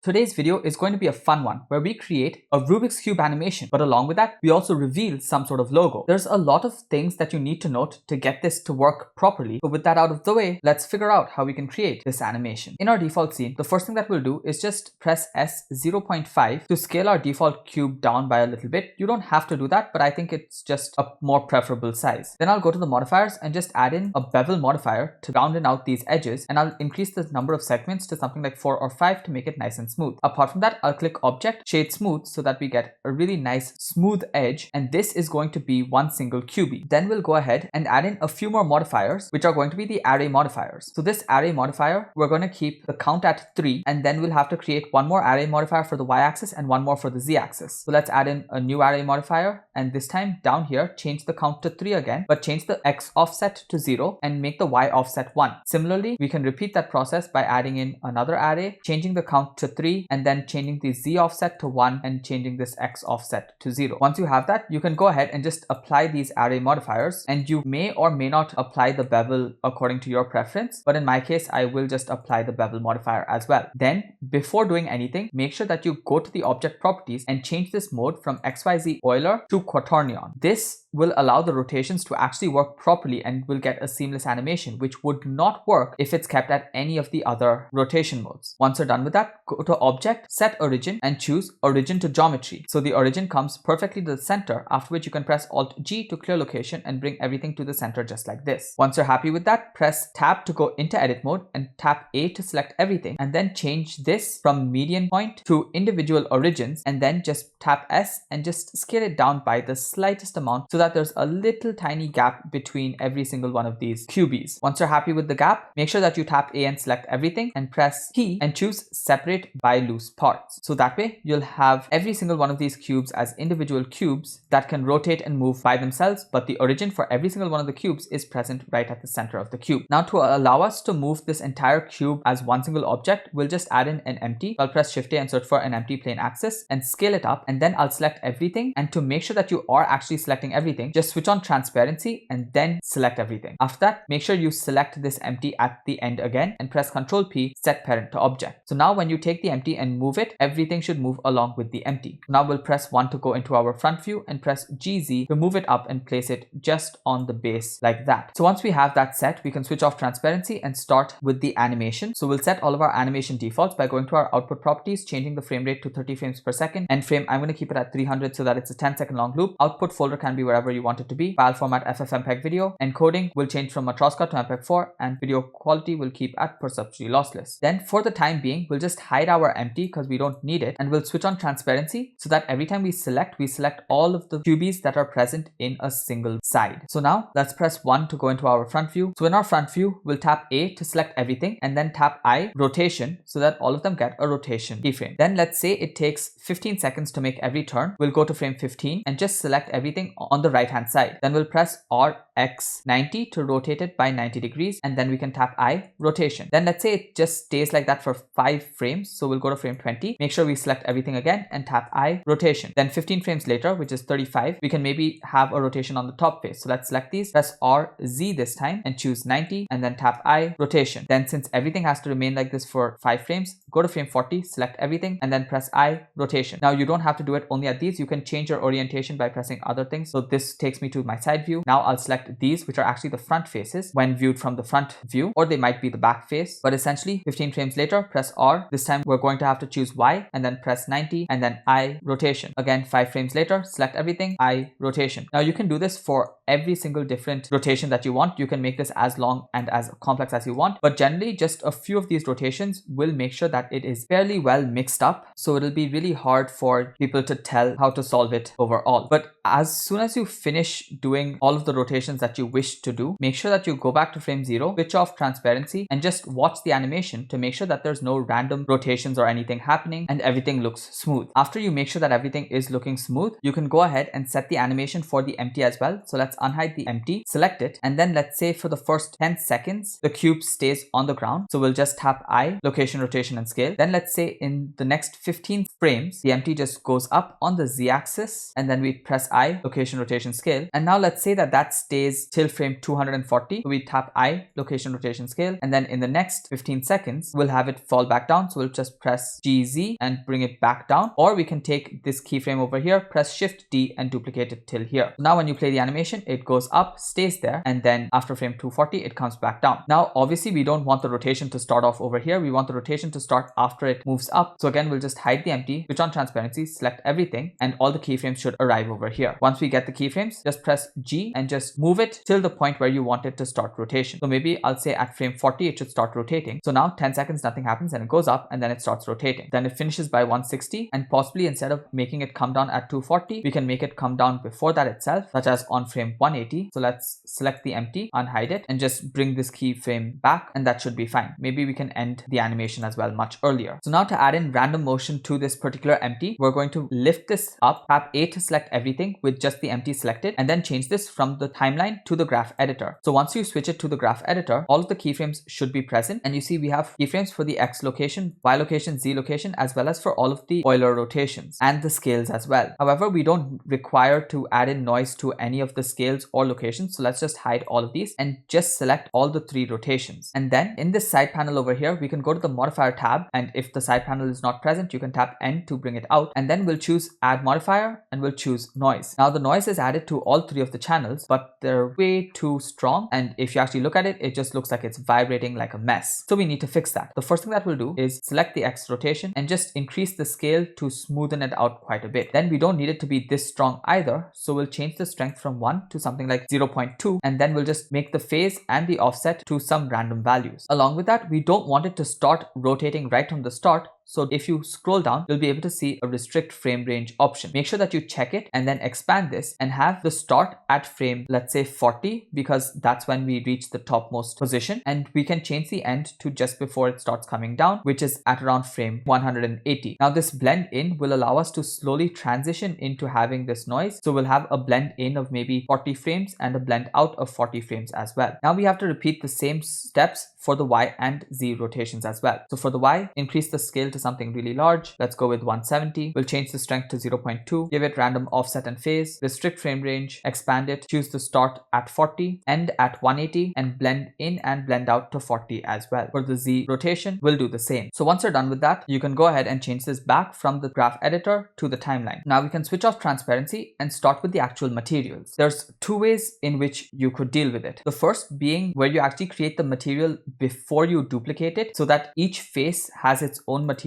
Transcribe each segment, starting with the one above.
Today's video is going to be a fun one where we create a Rubik's Cube animation, but along with that, we also reveal some sort of logo. There's a lot of things that you need to note to get this to work properly. But with that out of the way, let's figure out how we can create this animation. In our default scene, the first thing that we'll do is just press S 0.5 to scale our default cube down by a little bit. You don't have to do that, but I think it's just a more preferable size. Then I'll go to the modifiers and just add in a bevel modifier to round out these edges, and I'll increase the number of segments to something like 4 or 5 to make it nice and smooth. Apart from that, I'll click Object, Shade Smooth, so that we get a really nice smooth edge, and this is going to be one single cubie. Then we'll go ahead and add in a few more modifiers, which are going to be the array modifiers. So this array modifier, we're going to keep the count at 3, and then we'll have to create one more array modifier for the y-axis and one more for the z-axis. So let's add in a new array modifier, and this time down here, change the count to 3 again, but change the x offset to 0 and make the y offset 1. Similarly, we can repeat that process by adding in another array, changing the count to 3, and then changing the z offset to 1 and changing this x offset to 0. Once you have that, you can go ahead and just apply these array modifiers, and you may or may not apply the bevel according to your preference, but in my case, I will just apply the bevel modifier as well. Then, before doing anything, make sure that you go to the object properties and change this mode from XYZ Euler to quaternion. This will allow the rotations to actually work properly and will get a seamless animation, which would not work if it's kept at any of the other rotation modes. Once you're done with that, go to Object, Set Origin, and choose Origin to Geometry. So the origin comes perfectly to the center, after which you can press Alt-G to clear location and bring everything to the center just like this. Once you're happy with that, press Tab to go into edit mode and tap A to select everything, and then change this from median point to individual origins, and then just tap S and just scale it down by the slightest amount so that there's a little tiny gap between every single one of these cubies. Once you're happy with the gap, make sure that you tap A and select everything and press Key and choose Separate by Loose Parts. So that way you'll have every single one of these cubes as individual cubes that can rotate and move by themselves, but the origin for every single one of the cubes is present right at the center of the cube. Now, to allow us to move this entire cube as one single object, we'll just add in an empty. I'll press Shift A and search for an empty plane axis and scale it up, and then I'll select everything. And to make sure that you are actually selecting everything, just switch on transparency and then select everything. After that, make sure you select this empty at the end again and press Ctrl P, set parent to object. So now when you take the empty and move it, everything should move along with the empty. Now we'll press 1 to go into our front view and press GZ to move it up and place it just on the base like that. So once we have that set, we can switch off transparency and start with the animation. So we'll set all of our animation defaults by going to our output properties, changing the frame rate to 30 frames per second, and frame I'm going to keep it at 300 so that it's a 10-second long loop. Output folder can be wherever you want it to be. File format FFmpeg video. Encoding will change from Matroska to MPEG-4, and video quality will keep at perceptually lossless. Then for the time being, we'll just hide our empty because we don't need it, and we'll switch on transparency so that every time we select all of the cubies that are present in a single side. So now let's press 1 to go into our front view. So in our front view, we'll tap A to select everything, and then tap I, rotation, so that all of them get a rotation keyframe. Then let's say it takes 15 seconds to make every turn. We'll go to frame 15 and just select everything on the right hand side. Then we'll press RX90 to rotate it by 90 degrees, and then we can tap I, rotation. Then let's say it just stays like that for 5 frames. So we'll go to frame 20, make sure we select everything again and tap I, rotation. Then 15 frames later, which is 35, we can maybe have a rotation on the top face. So let's select these, press RZ this time and choose 90, and then tap I, rotation. Then since everything has to remain like this for 5 frames, go to frame 40, select everything, and then press I, rotation. Now you don't have to do it only at these. You can change your orientation by pressing other things. So this takes me to my side view. Now I'll select these, which are actually the front faces when viewed from the front view, or they might be the back face. But essentially 15 frames later, press R. This time we're going to have to choose Y and then press 90 and then I, rotation. Again, 5 frames later, select everything, I, rotation. Now you can do this for every single different rotation that you want. You can make this as long and as complex as you want, but generally just a few of these rotations will make sure that it is fairly well mixed up. So it'll be really hard for people to tell how to solve it overall. But as soon as you finish doing all of the rotations that you wish to do, make sure that you go back to frame 0, switch off transparency, and just watch the animation to make sure that there's no random rotations or anything happening and everything looks smooth. After you make sure that everything is looking smooth, you can go ahead and set the animation for the empty as well. So let's unhide the empty, select it, and then let's say for the first 10 seconds, the cube stays on the ground. So we'll just tap I, location, rotation, and scale. Then let's say in the next 15 frames, the empty just goes up on the z-axis, and then we press I, location, rotation, scale. And now let's say that stays till frame 240. So we tap I, location, rotation, scale, and then in the next 15 seconds, we'll have it fall back down. So we'll just just press GZ and bring it back down, or we can take this keyframe over here, press Shift D and duplicate it till here. So now when you play the animation, it goes up, stays there, and then after frame 240 it comes back down. Now obviously we don't want the rotation to start off over here, we want the rotation to start after it moves up. So again, we'll just hide the empty, switch on transparency, select everything, and all the keyframes should arrive over here. Once we get the keyframes, just press G and just move it till the point where you want it to start rotation. So maybe I'll say at frame 40 it should start rotating. So now 10 seconds nothing happens and it goes up and then it starts rotating. Then it finishes by 160, and possibly instead of making it come down at 240, we can make it come down before that itself, such as on frame 180. So let's select the empty, unhide it, and just bring this keyframe back, and that should be fine. Maybe we can end the animation as well much earlier. So now to add in random motion to this particular empty, we're going to lift this up, tap A to select everything with just the empty selected, and then change this from the timeline to the graph editor. So once you switch it to the graph editor, all of the keyframes should be present, and you see we have keyframes for the X location, Y location, Z location, as well as for all of the Euler rotations and the scales as well. However, we don't require to add in noise to any of the scales or locations, so let's just hide all of these and just select all the 3 rotations. And then in this side panel over here, we can go to the modifier tab, and if the side panel is not present, you can tap N to bring it out, and then we'll choose add modifier and we'll choose noise. Now the noise is added to all 3 of the channels, but they're way too strong, and if you actually look at it, it just looks like it's vibrating like a mess. So we need to fix that. The first thing that we'll do is select the X rotation and just increase the scale to smoothen it out quite a bit. Then we don't need it to be this strong either, so we'll change the strength from 1 to something like 0.2, and then we'll just make the phase and the offset to some random values. Along with that, we don't want it to start rotating right from the start, so if you scroll down, you'll be able to see a restrict frame range option. Make sure that you check it and then expand this and have the start at frame, let's say 40, because that's when we reach the topmost position, and we can change the end to just before it starts coming down, which is at around frame 180. Now this blend in will allow us to slowly transition into having this noise. So we'll have a blend in of maybe 40 frames and a blend out of 40 frames as well. Now we have to repeat the same steps for the Y and Z rotations as well. So for the Y, increase the scale to something really large. Let's go with 170. We'll change the strength to 0.2, give it random offset and phase, restrict frame range, expand it, choose the start at 40, end at 180, and blend in and blend out to 40 as well. For the Z rotation, we'll do the same. So once you're done with that, you can go ahead and change this back from the graph editor to the timeline. Now we can switch off transparency and start with the actual materials. There's 2 ways in which you could deal with it. The first being where you actually create the material before you duplicate it, so that each face has its own material.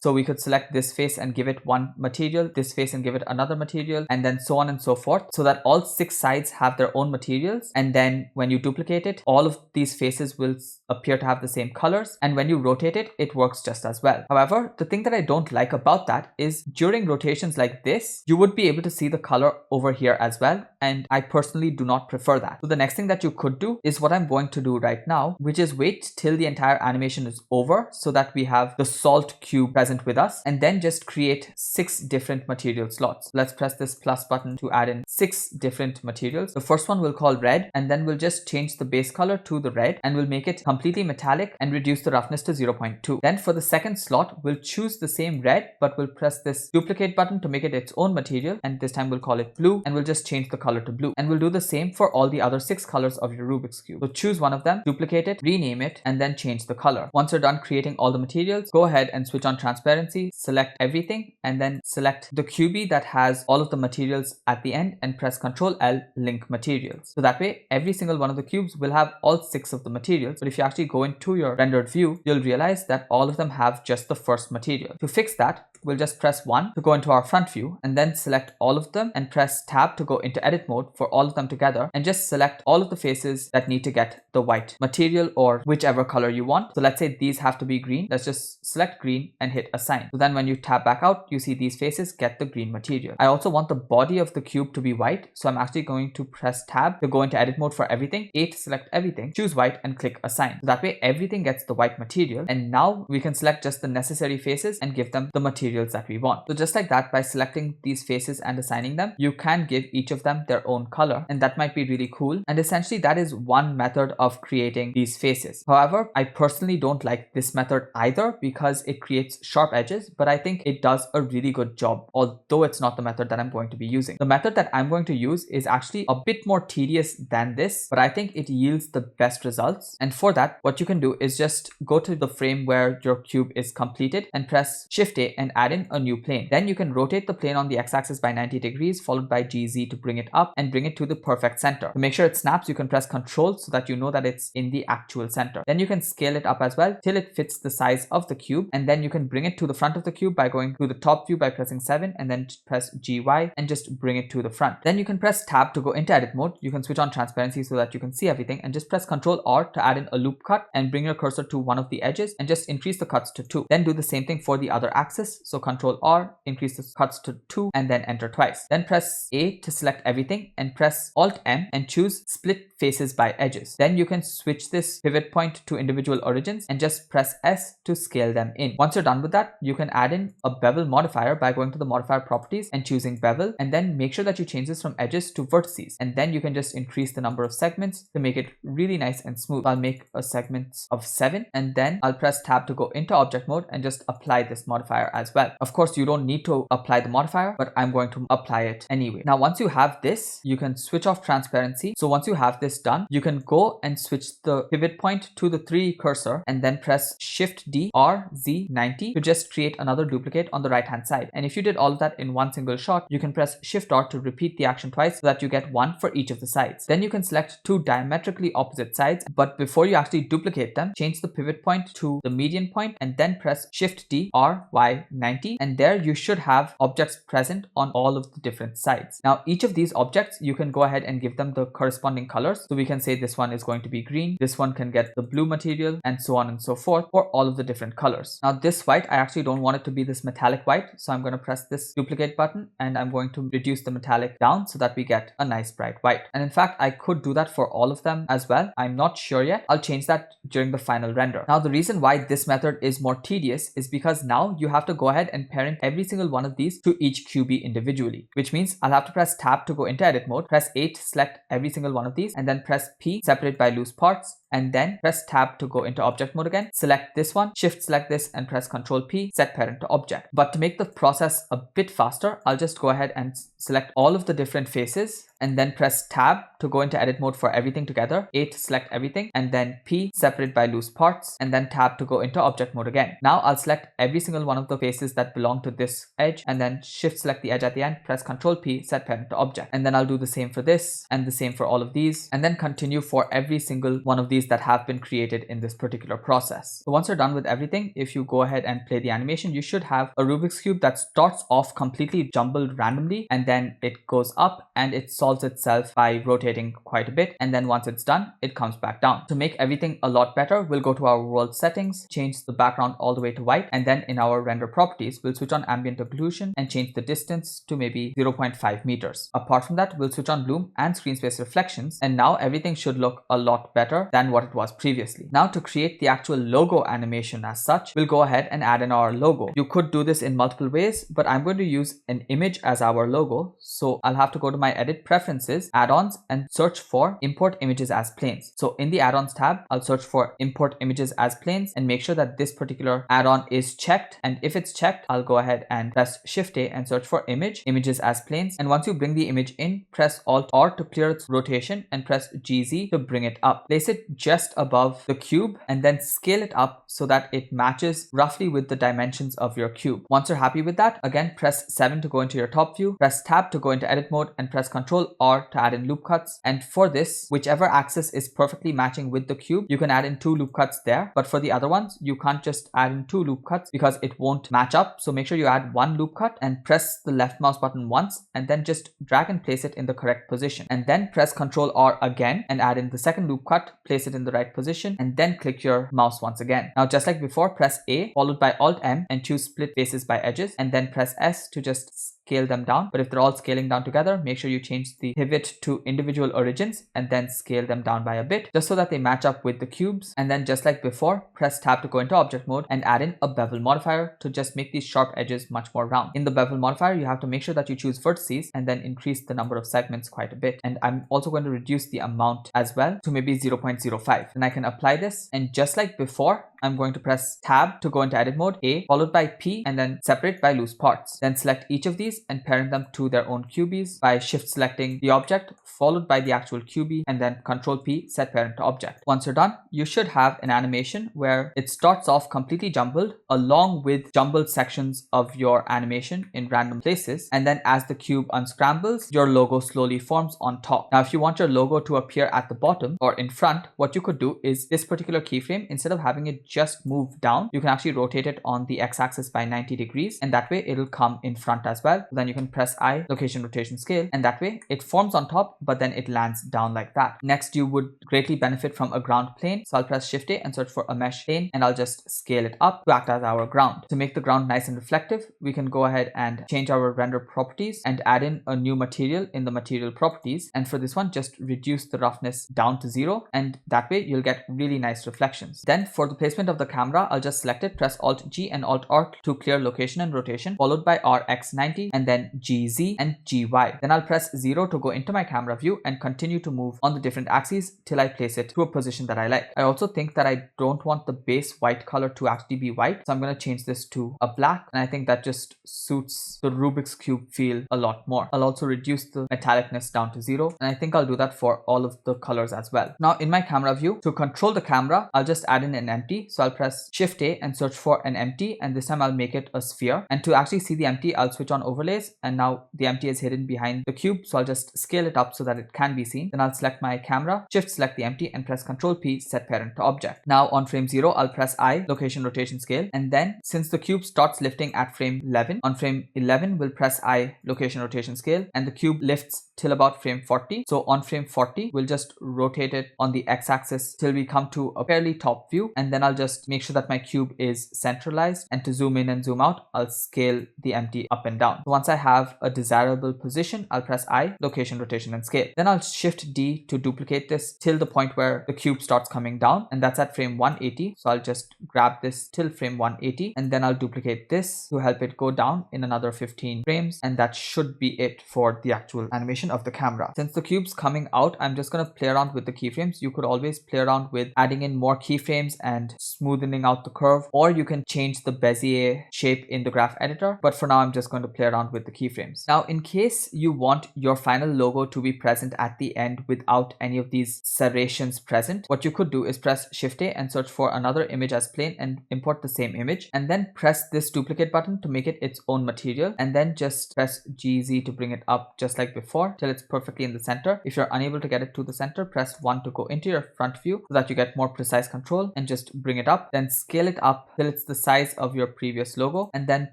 So we could select this face and give it one material, this face and give it another material, and then so on and so forth, so that all 6 sides have their own materials. And then when you duplicate it, all of these faces will appear to have the same colors, and when you rotate it, it works just as well. However, the thing that I don't like about that is during rotations like this, you would be able to see the color over here as well, and I personally do not prefer that. So the next thing that you could do is what I'm going to do right now, which is wait till the entire animation is over so that we have the salt cube present with us, and then just create 6 different material slots. Let's press this plus button to add in 6 different materials. The first one we'll call red, and then we'll just change the base color to the red, and we'll make it completely metallic and reduce the roughness to 0.2. Then for the second slot, we'll choose the same red, but we'll press this duplicate button to make it its own material, and this time we'll call it blue, and we'll just change the color to blue. And we'll do the same for all the other 6 colors of your Rubik's Cube. So choose one of them, duplicate it, rename it, and then change the color. Once you're done creating all the materials, go ahead and switch on transparency, select everything, and then select the QB that has all of the materials at the end, and press Ctrl L, link materials. So that way, every single one of the cubes will have all 6 of the materials. But if you actually go into your rendered view, you'll realize that all of them have just the first material. To fix that, we'll just press 1 to go into our front view, and then select all of them and press tab to go into edit mode for all of them together, and just select all of the faces that need to get the white material or whichever color you want. So let's say these have to be green. Let's just select green and hit assign. So then when you tab back out, you see these faces get the green material. I also want the body of the cube to be white, so I'm actually going to press tab to go into edit mode for everything, A to select everything, choose white, and click assign. So that way everything gets the white material, and now we can select just the necessary faces and give them the materials that we want. So just like that, by selecting these faces and assigning them, you can give each of them their own color, and that might be really cool. And essentially that is one method of creating these faces. However, I personally don't like this method either because it creates sharp edges, but I think it does a really good job, although it's not the method that I'm going to be using. The method that I'm going to use is actually a bit more tedious than this, but I think it yields the best results. And for that, what you can do is just go to the frame where your cube is completed and press Shift A and add in a new plane. Then you can rotate the plane on the x-axis by 90 degrees, followed by GZ to bring it up and bring it to the perfect center. To make sure it snaps, you can press Ctrl so that you know that it's in the actual center. Then you can scale it up as well till it fits the size of the cube, and then you can bring it to the front of the cube by going to the top view by pressing 7 and then press GY and just bring it to the front. Then you can press Tab to go into edit mode. You can switch on transparency so that you can see everything, and just press Ctrl R to add in a loop cut and bring your cursor to one of the edges and just increase the cuts to 2. Then do the same thing for the other axis. So Ctrl R, increase the cuts to 2 and then enter twice. Then press A to select everything and press Alt M and choose split faces by edges. Then you can switch this pivot point to individual origins and just press S to scale them in. Once you're done with that, you can add in a bevel modifier by going to the modifier properties and choosing bevel, and then make sure that you change this from edges to vertices, and then you can just increase the number of segments to make it really nice and smooth. I'll make a segment of 7, and then I'll press Tab to go into object mode and just apply this modifier as well. Of course, you don't need to apply the modifier, but I'm going to apply it anyway. Now once you have this, you can switch off transparency. So once you have this done, you can go and switch the pivot point to the 3 cursor and then press Shift D R Z 90 to just create another duplicate on the right hand side. And if you did all of that in one single shot, you can press Shift R to repeat the action twice so that you get one for each of the sides. Then you can select 2 diametrically opposite sides, but before you actually duplicate them, change the pivot point to the median point and then press Shift D R Y 90, and there you should have objects present on all of the different sides. Now each of these objects, you can go ahead and give them the corresponding colors. So we can say this one is going to be green, this one can get the blue material, and so on and so forth for all of the different colors. Now this white, I actually don't want it to be this metallic white, so I'm going to press this duplicate button and I'm going to reduce the metallic down so that we get a nice bright white. And in fact, I could do that for all of them as well. I'm not sure yet. I'll change that during the final render. Now the reason why this method is more tedious is because now you have to go ahead and parent every single one of these to each QB individually, which means I'll have to press Tab to go into edit mode, press 8 to select every single one of these, and then press P, separate by loose parts, and then press Tab to go into object mode again. Select this one, shift select this and press Ctrl P, set parent to object. But to make the process a bit faster, I'll just go ahead and select all of the different faces and then press Tab to go into edit mode for everything together, 8 to select everything, and then P, separate by loose parts, and then Tab to go into object mode again. Now I'll select every single one of the faces that belong to this edge and then shift select the edge at the end, press Ctrl P, set parent to object. And then I'll do the same for this and the same for all of these, and then continue for every single one of these that have been created in this particular process. So once you're done with everything, if you go ahead and play the animation, you should have a Rubik's Cube that starts off completely jumbled randomly, and then it goes up and it solves itself by rotating quite a bit, and then once it's done, it comes back down. To make everything a lot better, we'll go to our world settings, change the background all the way to white, and then in our render properties, we'll switch on ambient occlusion and change the distance to maybe 0.5 meters. Apart from that, we'll switch on bloom and screen space reflections, and now everything should look a lot better than what it was previously. Now to create the actual logo animation as such, we'll go ahead and add in our logo. You could do this in multiple ways, but I'm going to use an image as our logo. So I'll have to go to my edit preferences, add-ons, and search for import images as planes. So in the add-ons tab, I'll search for import images as planes and make sure that this particular add-on is checked. And if it's checked, I'll go ahead and press Shift A and search for images as planes. And once you bring the image in, press Alt R to clear its rotation and press GZ to bring it up. Place it just above the cube and then scale it up so that it matches roughly with the dimensions of your cube. Once you're happy with that, again press 7 to go into your top view, press Tab to go into edit mode, and press Ctrl R to add in loop cuts. And for this, whichever axis is perfectly matching with the cube, you can add in 2 loop cuts there, but for the other ones, you can't just add in 2 loop cuts because it won't match up. So make sure you add 1 loop cut and press the left mouse button once and then just drag and place it in the correct position, and then press Ctrl R again and add in the second loop cut, place it in the right position, and then click your mouse once again. Now just like before, press A followed by Alt M and choose split faces by edges, and then press S to just scale them down. But if they're all scaling down together, make sure you change the pivot to individual origins and then scale them down by a bit, just so that they match up with the cubes. And then just like before, press tab to go into object mode and add in a bevel modifier to just make these sharp edges much more round. In the bevel modifier, you have to make sure that you choose vertices and then increase the number of segments quite a bit. And I'm also going to reduce the amount as well to maybe 0.05. And I can apply this, and just like before, I'm going to press tab to go into edit mode, A followed by P, and then separate by loose parts. Then select each of these and parent them to their own cubies by shift selecting the object followed by the actual cubie, and then Control P, set parent to object. Once you're done, you should have an animation where it starts off completely jumbled along with jumbled sections of your animation in random places, and then as the cube unscrambles, your logo slowly forms on top. Now if you want your logo to appear at the bottom or in front, what you could do is this particular keyframe, instead of having it just move down, you can actually rotate it on the x-axis by 90 degrees, and that way it'll come in front as well. Then you can press I, location, rotation, scale, and that way it forms on top, but then it lands down like that. Next, you would greatly benefit from a ground plane. So I'll press Shift A and search for a mesh plane, and I'll just scale it up to act as our ground. To make the ground nice and reflective, we can go ahead and change our render properties and add in a new material in the material properties. And for this one, just reduce the roughness down to 0, and that way you'll get really nice reflections. Then for the placement of the camera, I'll just select it, press Alt G and Alt R to clear location and rotation, followed by RX90 and then GZ and GY. Then I'll press 0 to go into my camera view and continue to move on the different axes till I place it to a position that I like. I also think that I don't want the base white color to actually be white, so I'm going to change this to a black, and I think that just suits the Rubik's Cube feel a lot more. I'll also reduce the metallicness down to 0, and I think I'll do that for all of the colors as well. Now in my camera view, to control the camera, I'll just add in an empty. So I'll press Shift A and search for an empty, and this time I'll make it a sphere. And to actually see the empty, I'll switch on overlays, and now the empty is hidden behind the cube, so I'll just scale it up so that it can be seen. Then I'll select my camera, shift select the empty, and press Control P, set parent to object. Now on frame 0, I'll press I, location, rotation, scale, and then since the cube starts lifting at frame 11, on frame 11 we'll press I, location, rotation, scale, and the cube lifts till about frame 40. So on frame 40, we'll just rotate it on the x-axis till we come to a fairly top view, and then I'll just make sure that my cube is centralized, and to zoom in and zoom out, I'll scale the empty up and down. So once I have a desirable position, I'll press I, location, rotation, and scale. Then I'll shift D to duplicate this till the point where the cube starts coming down, and that's at frame 180. So I'll just grab this till frame 180, and then I'll duplicate this to help it go down in another 15 frames, and that should be it for the actual animation of the camera. Since the cube's coming out, I'm just going to play around with the keyframes. You could always play around with adding in more keyframes and smoothing out the curve, or you can change the Bezier shape in the graph editor, but for now I'm just going to play around with the keyframes. Now in case you want your final logo to be present at the end without any of these serrations present, what you could do is press Shift A and search for another image as plane and import the same image, and then press this duplicate button to make it its own material, and then just press GZ to bring it up just like before till it's perfectly in the center. If you're unable to get it to the center, press 1 to go into your front view so that you get more precise control, and just bring it up. Then scale it up till it's the size of your previous logo, and then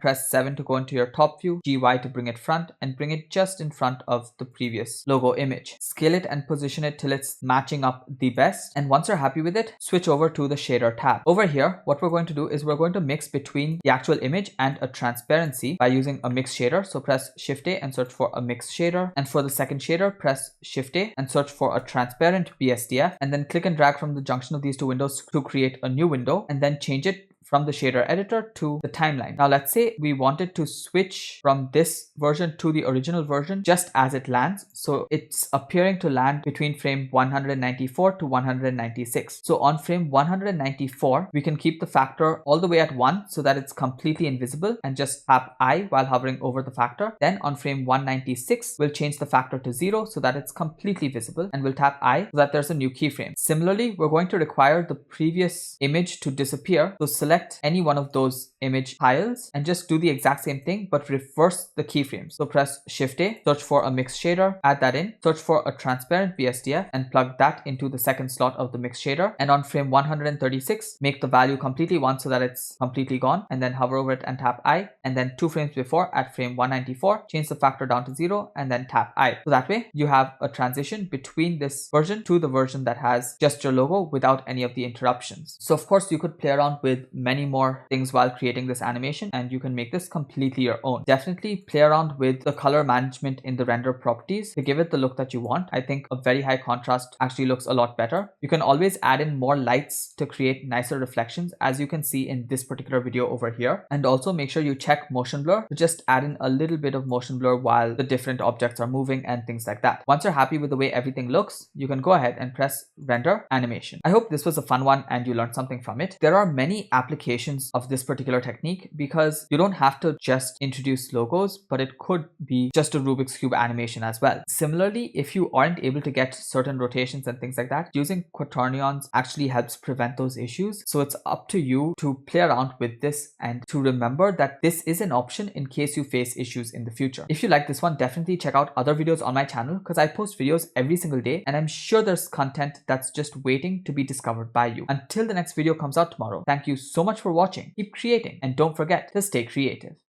press 7 to go into your top view, GY to bring it front, and bring it just in front of the previous logo image. Scale it and position it till it's matching up the best, and once you're happy with it, switch over to the shader tab. Over here, what we're going to do is we're going to mix between the actual image and a transparency by using a mix shader. So press Shift A and search for a mix shader, and for the second shader, press Shift A and search for a transparent BSDF, and then click and drag from the junction of these two windows to create a new window, and then change it from the shader editor to the timeline. Now let's say we wanted to switch from this version to the original version just as it lands, so it's appearing to land between frame 194 to 196. So on frame 194, we can keep the factor all the way at 1 so that it's completely invisible, and just tap I while hovering over the factor. Then on frame 196, we'll change the factor to 0 so that it's completely visible, and we'll tap I so that there's a new keyframe. Similarly, we're going to require the previous image to disappear, so select any one of those image tiles and just do the exact same thing but reverse the keyframes. So press Shift A, search for a mix shader, add that in, search for a transparent BSDF and plug that into the second slot of the mix shader, and on frame 136 make the value completely 1 so that it's completely gone, and then hover over it and tap I, and then 2 frames before at frame 194 change the factor down to 0 and then tap I. So that way you have a transition between this version to the version that has just your logo without any of the interruptions. So of course you could play around with many more things while creating this animation, and you can make this completely your own. Definitely play around with the color management in the render properties to give it the look that you want. I think a very high contrast actually looks a lot better. You can always add in more lights to create nicer reflections, as you can see in this particular video over here. And also make sure you check motion blur to just add in a little bit of motion blur while the different objects are moving and things like that. Once you're happy with the way everything looks, you can go ahead and press render animation. I hope this was a fun one and you learned something from it. There are many applications of this particular technique because you don't have to just introduce logos, but it could be just a Rubik's Cube animation as well. Similarly, if you aren't able to get certain rotations and things like that, using quaternions actually helps prevent those issues. So it's up to you to play around with this and to remember that this is an option in case you face issues in the future. If you like this one, definitely check out other videos on my channel because I post videos every single day and I'm sure there's content that's just waiting to be discovered by you. Until the next video comes out tomorrow, thank you so much for watching, keep creating, and don't forget to stay creative.